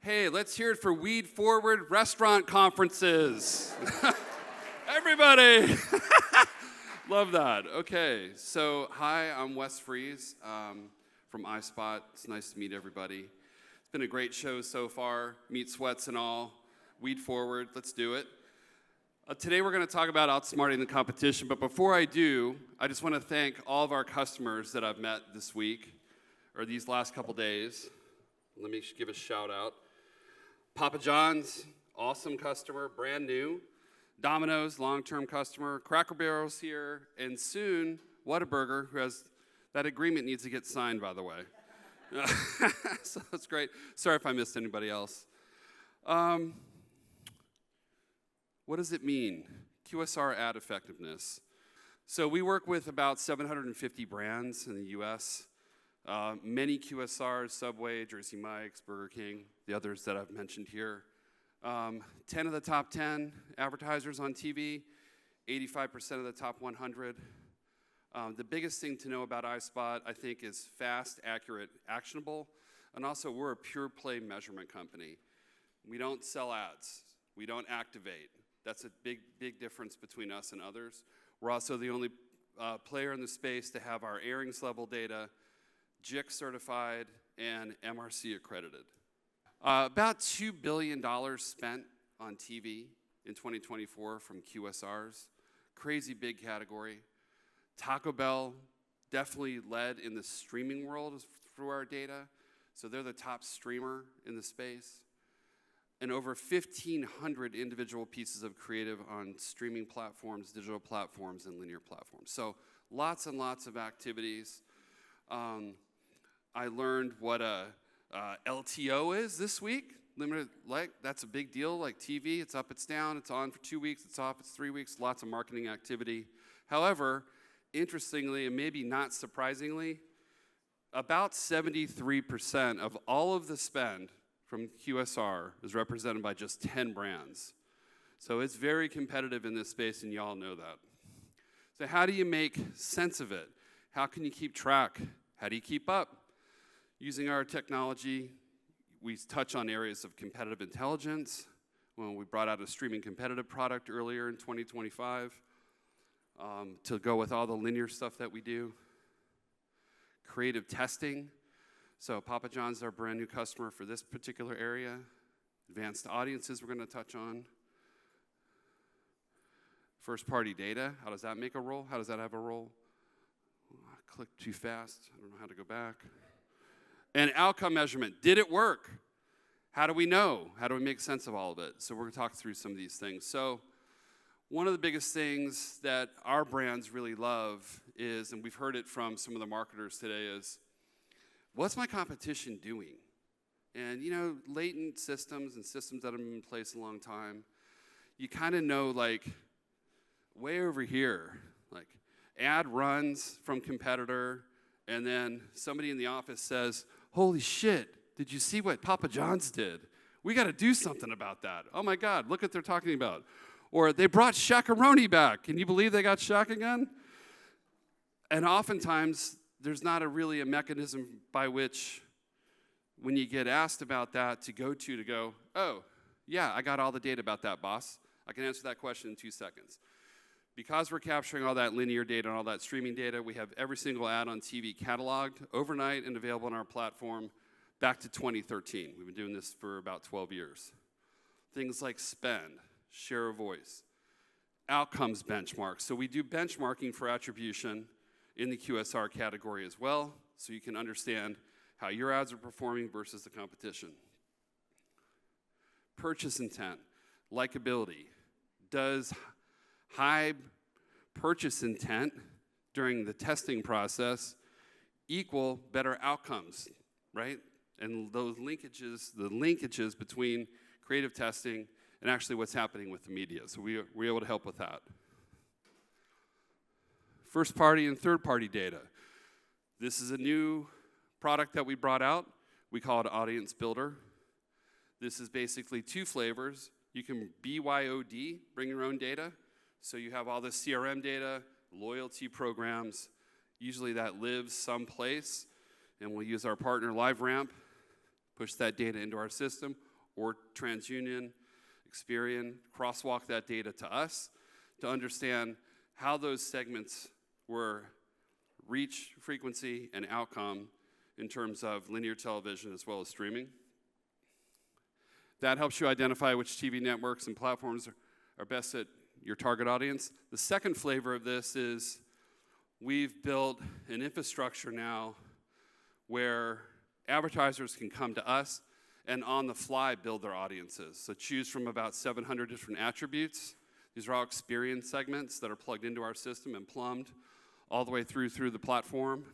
Hey, let's hear it for Weed Forward Restaurant Conferences. Everybody. Love that. Okay, so hi, I'm Wes Freas from iSpot. It's nice to meet everybody. It's been a great show so far. Meat sweats and all. Weed Forward, let's do it. Today we're going to talk about outsmarting the competition, but before I do, I just want to thank all of our customers that I've met this week, or these last couple days. Let me give a shout out. Papa John's, awesome customer, brand new. Domino's, long-term customer. Cracker Barrel's here, and soon, Whataburger, who has, that agreement needs to get signed, by the way. So that's great. Sorry if I missed anybody else. What does it mean? QSR ad effectiveness. So we work with about 750 brands in the U.S., many QSRs, Subway, Jersey Mike's, Burger King, the others that I've mentioned here. 10 of the top 10 advertisers on TV, 85% of the top 100. The biggest thing to know about iSpot, I think, is fast, accurate, actionable, and also we're a pure play measurement company. We don't sell ads. We don't activate. That's a big, big difference between us and others. We're also the only player in the space to have our airings level data JIC certified and MRC accredited. About $2 billion spent on TV in 2024 from QSRs. Crazy big category. Taco Bell definitely led in the streaming world through our data. So they're the top streamer in the space. And over 1,500 individual pieces of creative on streaming platforms, digital platforms, and linear platforms. So lots and lots of activities. I learned what a LTO is this week. Limited, that's a big deal, like TV. It's up, it's down, it's on for 2 weeks, it's off, it's 3 weeks, lots of marketing activity. However, interestingly, and maybe not surprisingly, about 73% of all of the spend from QSR is represented by just 10 brands. So it's very competitive in this space, and y'all know that. So how do you make sense of it? How can you keep track? How do you keep up? Using our technology, we touch on areas of competitive intelligence. When we brought out a streaming competitive product earlier in 2025 to go with all the linear stuff that we do. Creative testing. So Papa John's is our brand new customer for this particular area. Advanced audiences we're going to touch on. First-party data, how does that make a role? How does that have a role? I clicked too fast. I don't know how to go back. And outcome measurement. Did it work? How do we know? How do we make sense of all of it? So we're going to talk through some of these things. So one of the biggest things that our brands really love is, and we've heard it from some of the marketers today, is what's my competition doing? And, you know, latent systems and systems that have been in place a long time, you kind of know, like, way over here, like, ad runs from competitor, and then somebody in the office says, holy shit, did you see what Papa John's did? We got to do something about that. Oh, my God, look what they're talking about. Or they brought Shaq-a-Roni back. Can you believe they got Shaq again? And oftentimes, there's not really a mechanism by which, when you get asked about that, to go, oh, yeah, I got all the data about that, boss. I can answer that question in 2 seconds. Because we're capturing all that linear data and all that streaming data, we have every single ad on TV cataloged overnight and available on our platform back to 2013. We've been doing this for about 12 years. Things like spend, share of voice, outcomes benchmarks. So we do benchmarking for attribution in the QSR category as well, so you can understand how your ads are performing versus the competition. Purchase intent, likability. Does high purchase intent during the testing process equal better outcomes, right? And those linkages, the linkages between creative testing and actually what's happening with the media. So we're able to help with that. First party and third party data. This is a new product that we brought out. We call it Audience Builder. This is basically 2 flavors. You can BYOD, bring your own data. So you have all the CRM data, loyalty programs. Usually that lives someplace, and we'll use our partner LiveRamp, push that data into our system. or TransUnion, Experian, crosswalk that data to us to understand how those segments were reach, frequency, and outcome in terms of linear television as well as streaming. That helps you identify which TV networks and platforms are best at your target audience. The second flavor of this is we've built an infrastructure now where advertisers can come to us and on the fly build their audiences. So choose from about 700 different attributes. These are all experience segments that are plugged into our system and plumbed all the way through the platform.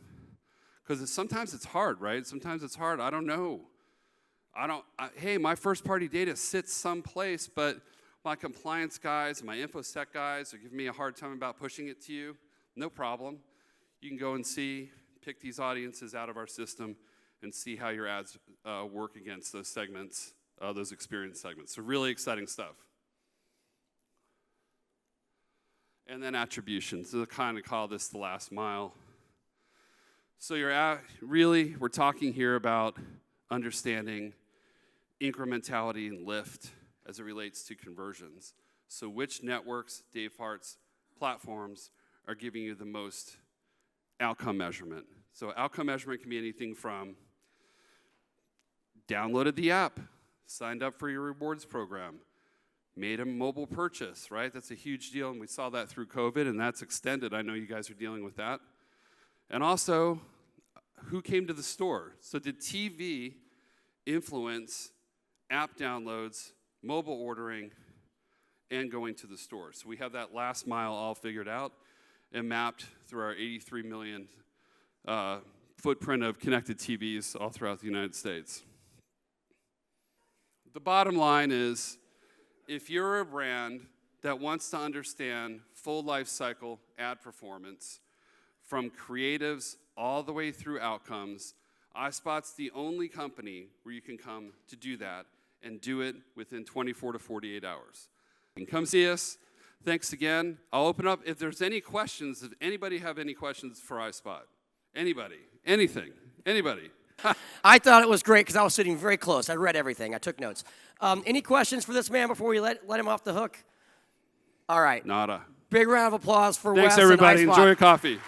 Because sometimes it's hard, right? Sometimes it's hard. I don't know. Hey, my first-party data sits someplace, but my compliance guys and my InfoSec guys are giving me a hard time about pushing it to you. No problem. You can go and pick these audiences out of our system and see how your ads work against those segments, those experience segments. So really exciting stuff. And then attribution. So I kind of call this the last mile. So we're talking here about understanding incrementality and lift as it relates to conversions. So which networks, day parts, platforms are giving you the most outcome measurement? So outcome measurement can be anything from downloaded the app, signed up for your rewards program, made a mobile purchase, right? That's a huge deal, and we saw that through COVID, and that's extended. I know you guys are dealing with that. And also, who came to the store? So did TV influence app downloads, mobile ordering, and going to the store? So we have that last mile all figured out and mapped through our 83 million footprint of connected TVs all throughout the United States. The bottom line is, if you're a brand that wants to understand full life cycle ad performance from creatives all the way through outcomes, iSpot's the only company where you can come to do that and do it within 24 to 48 hours. You can come see us. Thanks again. I'll open up if there's any questions. If anybody have any questions for iSpot? Anybody? Anything? Anybody? I thought it was great because I was sitting very close. I read everything. I took notes. Any questions for this man before we let him off the hook? All right. Nada. Big round of applause for Wes. Thanks, everybody. And iSpot. Enjoy your coffee.